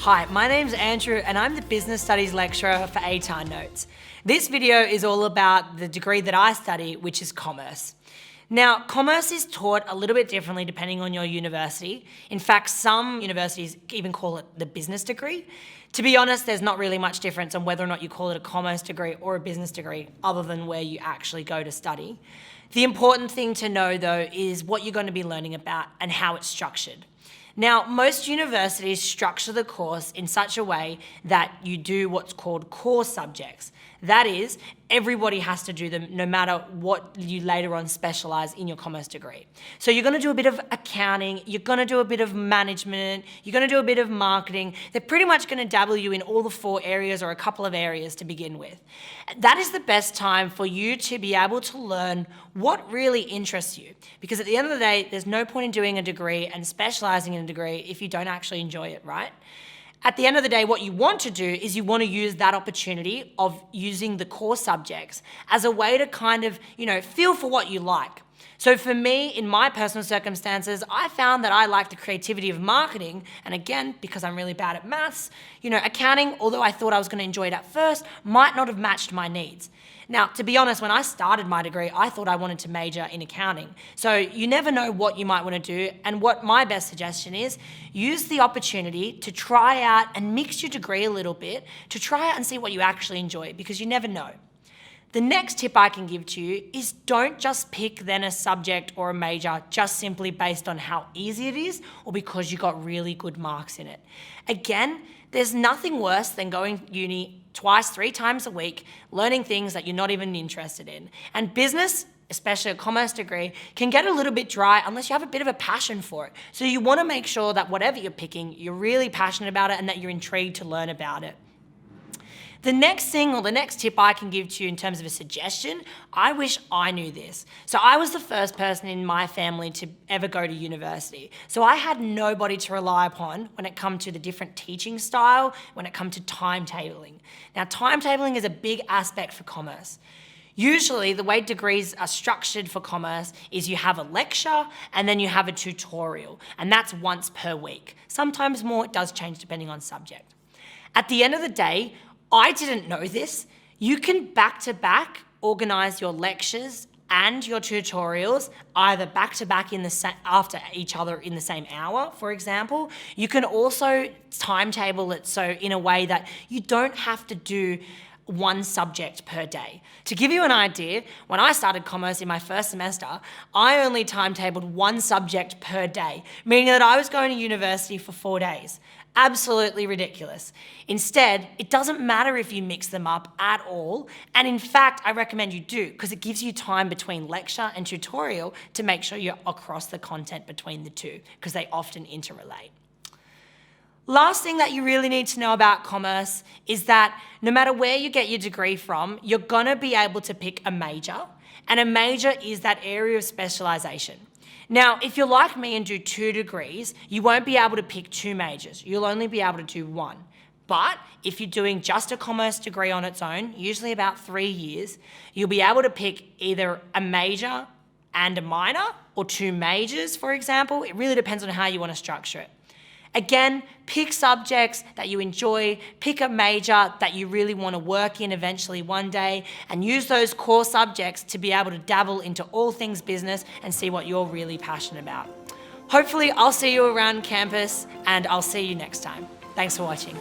Hi, my name's Andrew and I'm the Business Studies lecturer for ATAR Notes. This video is all about the degree that I study, which is commerce. Now, commerce is taught a little bit differently depending on your university. In fact, some universities even call it the business degree. To be honest, there's not really much difference on whether or not you call it a commerce degree or a business degree, other than where you actually go to study. The important thing to know, though, is what you're going to be learning about and how it's structured. Now, most universities structure the course in such a way that you do what's called core subjects. That is, everybody has to do them no matter what you later on specialise in your commerce degree. So you're going to do a bit of accounting, you're going to do a bit of management, you're going to do a bit of marketing. They're pretty much going to dabble you in all the 4 areas or a couple of areas to begin with. That is the best time for you to be able to learn what really interests you. Because at the end of the day, there's no point in doing a degree and specialising in a degree if you don't actually enjoy it, right? At the end of the day, what you want to do is you want to use that opportunity of using the core subjects as a way to kind of, feel for what you like. So for me, in my personal circumstances, I found that I like the creativity of marketing. And again, because I'm really bad at maths, accounting, although I thought I was going to enjoy it at first, might not have matched my needs. Now, to be honest, when I started my degree, I thought I wanted to major in accounting. So you never know what you might want to do. And what my best suggestion is, use the opportunity to try out and mix your degree a little bit, to try out and see what you actually enjoy, because you never know. The next tip I can give to you is don't just pick then a subject or a major just simply based on how easy it is or because you got really good marks in it. Again, there's nothing worse than going uni twice, 3 times a week, learning things that you're not even interested in. And business, especially a commerce degree, can get a little bit dry unless you have a bit of a passion for it. So you want to make sure that whatever you're picking, you're really passionate about it and that you're intrigued to learn about it. The next thing or the next tip I can give to you in terms of a suggestion, I wish I knew this. So I was the first person in my family to ever go to university. So I had nobody to rely upon when it come to the different teaching style, when it come to timetabling. Now, timetabling is a big aspect for commerce. Usually, the way degrees are structured for commerce is you have a lecture and then you have a tutorial, and that's once per week. Sometimes more, it does change depending on subject. At the end of the day, I didn't know this. You can back-to-back organise your lectures and your tutorials either back-to-back after each other in the same hour, for example. You can also timetable it so in a way that you don't have to do one subject per day. To give you an idea, when I started commerce in my first semester, I only timetabled 1 subject per day, meaning that I was going to university for 4 days. Absolutely ridiculous. Instead, it doesn't matter if you mix them up at all, and in fact, I recommend you do, because it gives you time between lecture and tutorial to make sure you're across the content between the two, because they often interrelate. Last thing that you really need to know about commerce is that no matter where you get your degree from, you're going to be able to pick a major, and a major is that area of specialisation. Now, if you're like me and do 2 degrees, you won't be able to pick 2 majors. You'll only be able to do 1. But if you're doing just a commerce degree on its own, usually about 3 years, you'll be able to pick either a major and a minor, or 2 majors, for example. It really depends on how you want to structure it. Again, pick subjects that you enjoy, pick a major that you really want to work in eventually one day, and use those core subjects to be able to dabble into all things business and see what you're really passionate about. Hopefully, I'll see you around campus and I'll see you next time. Thanks for watching.